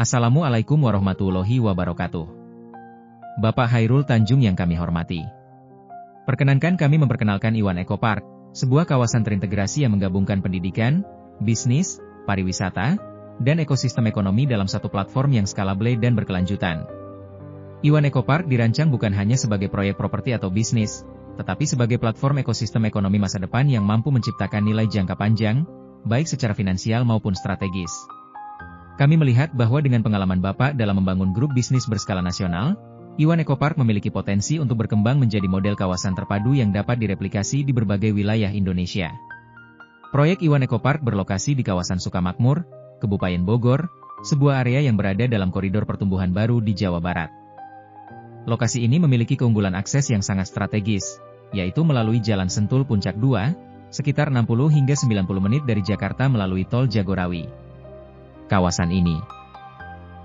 Assalamualaikum warahmatullahi wabarakatuh. Bapak Hairul Tanjung yang kami hormati. Perkenankan kami memperkenalkan Iwan Eco Park, sebuah kawasan terintegrasi yang menggabungkan pendidikan, bisnis, pariwisata, dan ekosistem ekonomi dalam satu platform yang skalable dan berkelanjutan. Iwan Eco Park dirancang bukan hanya sebagai proyek properti atau bisnis, tetapi sebagai platform ekosistem ekonomi masa depan yang mampu menciptakan nilai jangka panjang, baik secara finansial maupun strategis. Kami melihat bahwa dengan pengalaman Bapak dalam membangun grup bisnis berskala nasional, Iwan Eco Park memiliki potensi untuk berkembang menjadi model kawasan terpadu yang dapat direplikasi di berbagai wilayah Indonesia. Proyek Iwan Eco Park berlokasi di kawasan Sukamakmur, Kabupaten Bogor, sebuah area yang berada dalam koridor pertumbuhan baru di Jawa Barat. Lokasi ini memiliki keunggulan akses yang sangat strategis, yaitu melalui Jalan Sentul Puncak 2, sekitar 60 hingga 90 menit dari Jakarta melalui Tol Jagorawi. Kawasan ini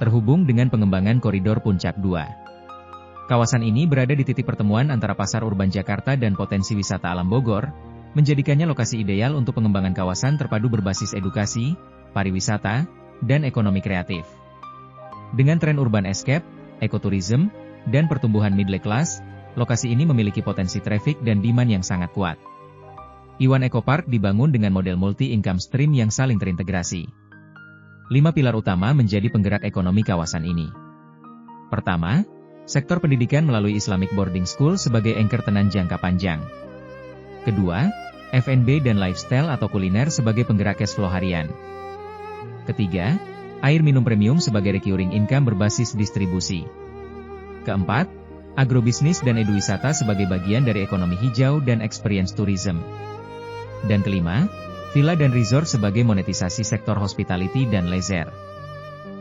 terhubung dengan pengembangan koridor Puncak 2. Kawasan ini berada di titik pertemuan antara pasar urban Jakarta dan potensi wisata alam Bogor, menjadikannya lokasi ideal untuk pengembangan kawasan terpadu berbasis edukasi, pariwisata, dan ekonomi kreatif. Dengan tren urban escape, ekoturism, dan pertumbuhan middle class, lokasi ini memiliki potensi traffic dan demand yang sangat kuat. Iwan Eco Park dibangun dengan model multi-income stream yang saling terintegrasi. 5 pilar utama menjadi penggerak ekonomi kawasan ini. Pertama, sektor pendidikan melalui Islamic Boarding School sebagai anchor tenan jangka panjang. Kedua, F&B dan lifestyle atau kuliner sebagai penggerak cash flow harian. Ketiga, air minum premium sebagai recurring income berbasis distribusi. Keempat, agrobisnis dan eduwisata sebagai bagian dari ekonomi hijau dan experience tourism. Dan kelima, villa dan resort sebagai monetisasi sektor hospitality dan leisure.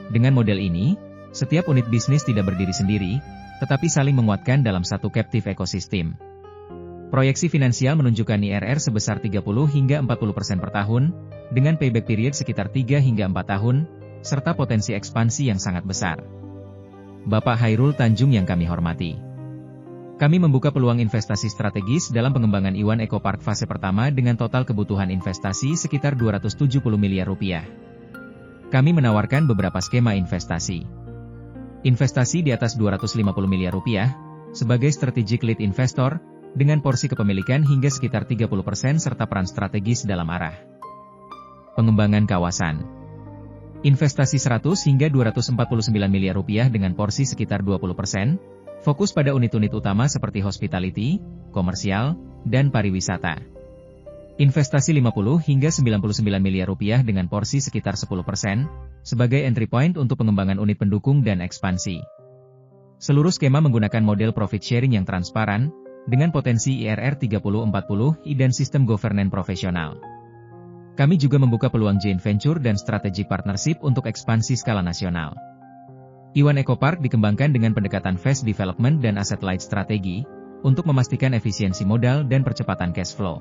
Dengan model ini, setiap unit bisnis tidak berdiri sendiri, tetapi saling menguatkan dalam satu captive ekosistem. Proyeksi finansial menunjukkan IRR sebesar 30 hingga 40% per tahun, dengan payback period sekitar 3 hingga 4 tahun, serta potensi ekspansi yang sangat besar. Bapak Hairul Tanjung yang kami hormati. Kami membuka peluang investasi strategis dalam pengembangan Iwan Eco Park fase pertama dengan total kebutuhan investasi sekitar 270 miliar rupiah. Kami menawarkan beberapa skema investasi. Investasi di atas 250 miliar rupiah, sebagai strategic lead investor, dengan porsi kepemilikan hingga sekitar 30% serta peran strategis dalam arah pengembangan kawasan. Investasi 100 hingga 249 miliar rupiah dengan porsi sekitar 20%, fokus pada unit-unit utama seperti hospitality, komersial, dan pariwisata. Investasi 50 hingga 99 miliar rupiah dengan porsi sekitar 10%, sebagai entry point untuk pengembangan unit pendukung dan ekspansi. Seluruh skema menggunakan model profit sharing yang transparan, dengan potensi IRR 30-40 dan sistem governance profesional. Kami juga membuka peluang joint venture dan strategic partnership untuk ekspansi skala nasional. Iwan Eco Park dikembangkan dengan pendekatan phase development dan asset light strategi, untuk memastikan efisiensi modal dan percepatan cash flow.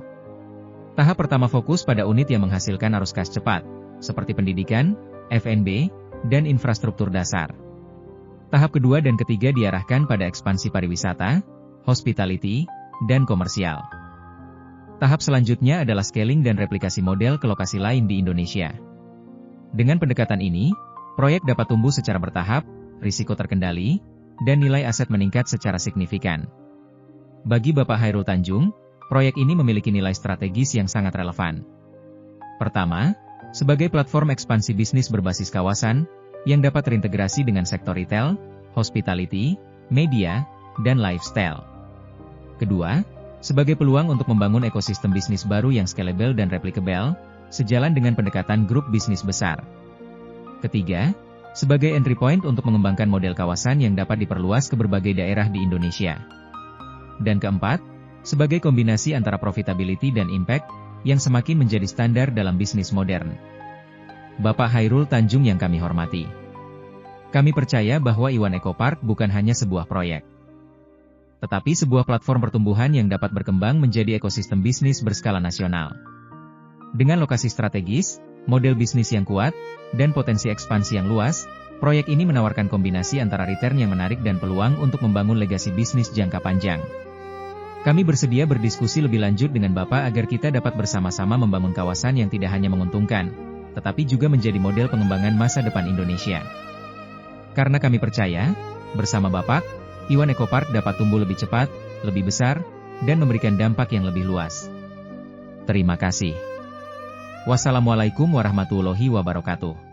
Tahap pertama fokus pada unit yang menghasilkan arus kas cepat, seperti pendidikan, F&B, dan infrastruktur dasar. Tahap kedua dan ketiga diarahkan pada ekspansi pariwisata, hospitality, dan komersial. Tahap selanjutnya adalah scaling dan replikasi model ke lokasi lain di Indonesia. Dengan pendekatan ini, proyek dapat tumbuh secara bertahap, risiko terkendali, dan nilai aset meningkat secara signifikan. Bagi Bapak Hairul Tanjung, proyek ini memiliki nilai strategis yang sangat relevan. Pertama, sebagai platform ekspansi bisnis berbasis kawasan, yang dapat terintegrasi dengan sektor retail, hospitality, media, dan lifestyle. Kedua, sebagai peluang untuk membangun ekosistem bisnis baru yang scalable dan replicable, sejalan dengan pendekatan grup bisnis besar. Ketiga, sebagai entry point untuk mengembangkan model kawasan yang dapat diperluas ke berbagai daerah di Indonesia. Dan keempat, sebagai kombinasi antara profitability dan impact, yang semakin menjadi standar dalam bisnis modern. Bapak Hairul Tanjung yang kami hormati. Kami percaya bahwa Iwan Eco Park bukan hanya sebuah proyek, tetapi sebuah platform pertumbuhan yang dapat berkembang menjadi ekosistem bisnis berskala nasional. Dengan lokasi strategis, model bisnis yang kuat, dan potensi ekspansi yang luas, proyek ini menawarkan kombinasi antara return yang menarik dan peluang untuk membangun legasi bisnis jangka panjang. Kami bersedia berdiskusi lebih lanjut dengan Bapak agar kita dapat bersama-sama membangun kawasan yang tidak hanya menguntungkan, tetapi juga menjadi model pengembangan masa depan Indonesia. Karena kami percaya, bersama Bapak, Iwan Ecopark dapat tumbuh lebih cepat, lebih besar, dan memberikan dampak yang lebih luas. Terima kasih. Wassalamualaikum warahmatullahi wabarakatuh.